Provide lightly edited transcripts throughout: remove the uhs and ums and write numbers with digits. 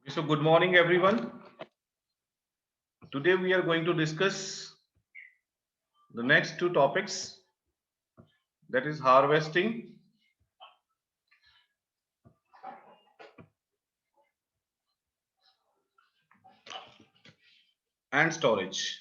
So good morning everyone. Today we are going to discuss the next two topics, that is harvesting and storage.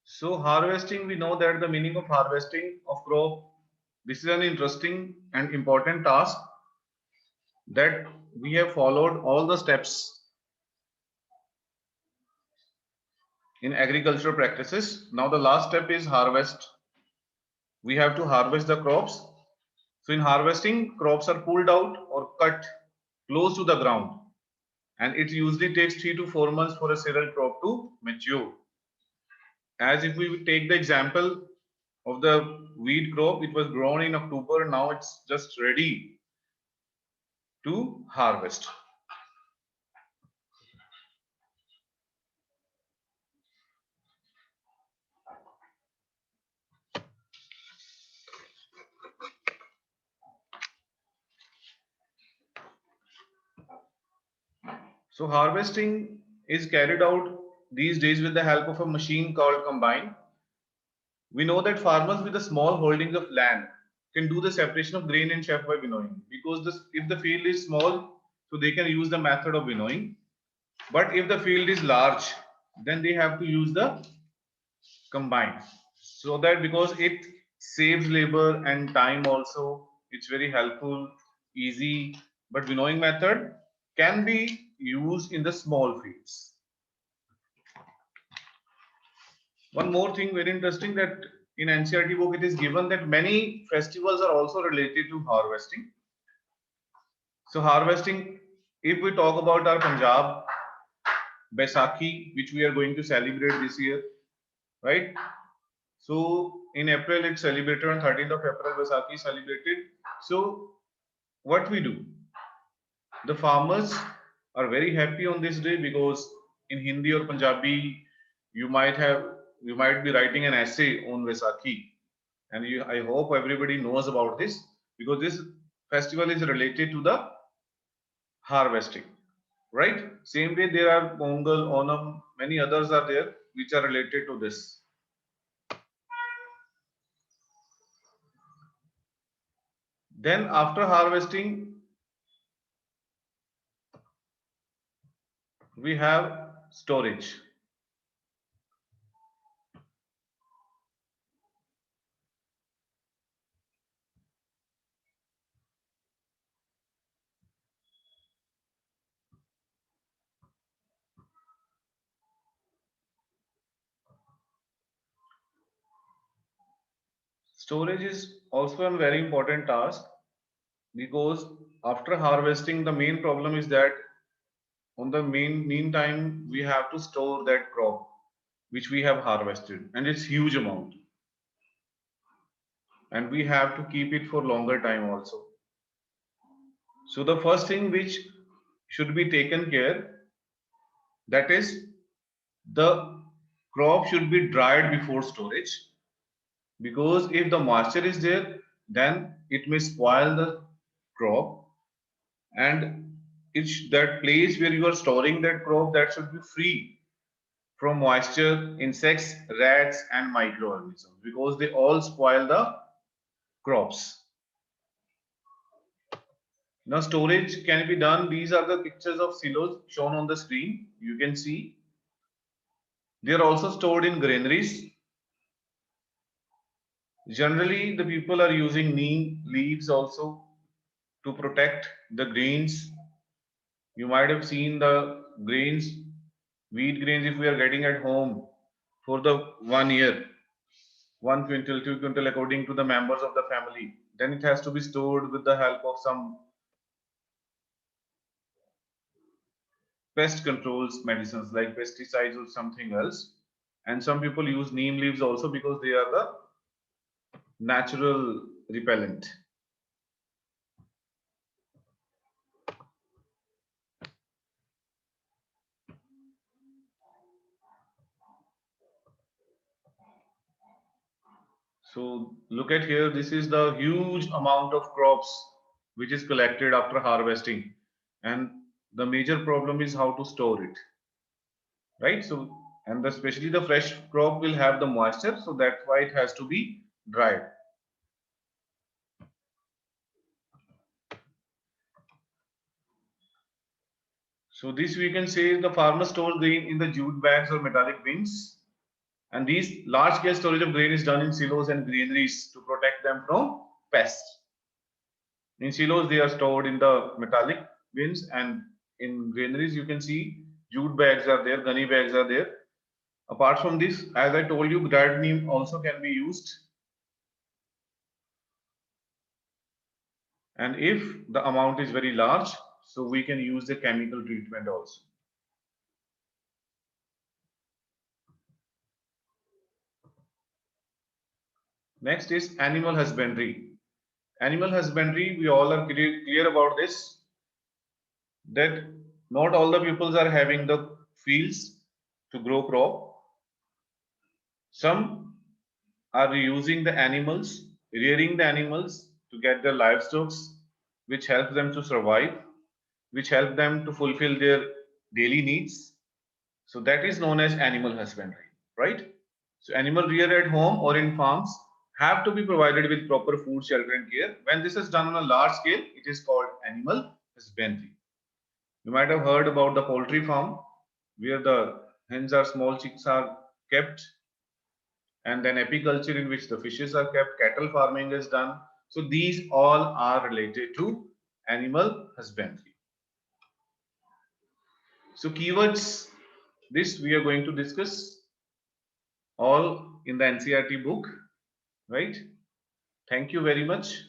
So harvesting, we know that the meaning of harvesting of crop, this is an interesting and important task that we have followed all the steps in agricultural practices. Now the last step is harvest. We have to harvest the crops. So in harvesting, crops are pulled out or cut close to the ground, and it usually takes 3 to 4 months for a cereal crop to mature. As if we take the example of the wheat crop, it was grown in October, now it's just ready to harvest. So harvesting is carried out these days with the help of a machine called combine. We know that farmers with a small holdings of land can do the separation of grain and chaff by winnowing, because if the field is small, so they can use the method of winnowing. But if the field is large, then they have to use the combine. So that, because it saves labor and time also, it's very helpful, easy. But winnowing method can be used in the small fields. One more thing very interesting, that in NCERT book it is given that many festivals are also related to harvesting. So harvesting, if we talk about our Punjab, Baisakhi, which we are going to celebrate this year, right? So in April it's celebrated, on 13th of April Baisakhi is celebrated. So what we do, the farmers are very happy on this day, because in Hindi or Punjabi you might have, you might be writing an essay on Vaisakhi, and I hope everybody knows about this, because this festival is related to the harvesting, right? Same way there are Pongal, Onam, many others are there which are related to this. Then after harvesting, we have storage. Storage is also a very important task, because after harvesting, the main problem is that on the meantime we have to store that crop which we have harvested, and it's huge amount, and we have to keep it for longer time also. So the first thing which should be taken care, that is, the crop should be dried before storage, because if the moisture is there, then it may spoil the crop, and that place where you are storing that crop, that should be free from moisture, insects, rats, and microorganisms, because they all spoil the crops. Now storage can be done. These are the pictures of silos shown on the screen. You can see they are also stored in granaries. Generally, the people are using neem leaves also to protect the grains. You might have seen the grains, wheat grains, if we are getting at home for the 1 year, 1 quintal, 2 quintal, according to the members of the family. Then it has to be stored with the help of some pest controls medicines like pesticides or something else. And some people use neem leaves also, because they are the natural repellent. So look at here, this is the huge amount of crops which is collected after harvesting, and the major problem is how to store it, right? So, and especially the fresh crop will have the moisture, so that's why it has to be dried. So this we can say the farmer stores grain in the jute bags or metallic bins, and these large scale storage of grain is done in silos and granaries to protect them from pests. In silos, they are stored in the metallic bins, and in granaries, you can see jute bags are there, gunny bags are there. Apart from this, as I told you, dried neem also can be used. And if the amount is very large, so we can use the chemical treatment also. Next is animal husbandry. Animal husbandry, we all are clear about this, that not all the peoples are having the fields to grow crop. Some are using the animals, rearing the animals to get their livestock, which helps them to survive, which help them to fulfill their daily needs. So that is known as animal husbandry, right? So animal rear at home or in farms have to be provided with proper food, shelter and care. When this is done on a large scale, it is called animal husbandry. You might have heard about the poultry farm, where the hens or small chicks are kept, and then apiculture, in which the fishes are kept, cattle farming is done. So these all are related to animal husbandry. So keywords, this we are going to discuss all in the NCERT book, right? Thank you very much.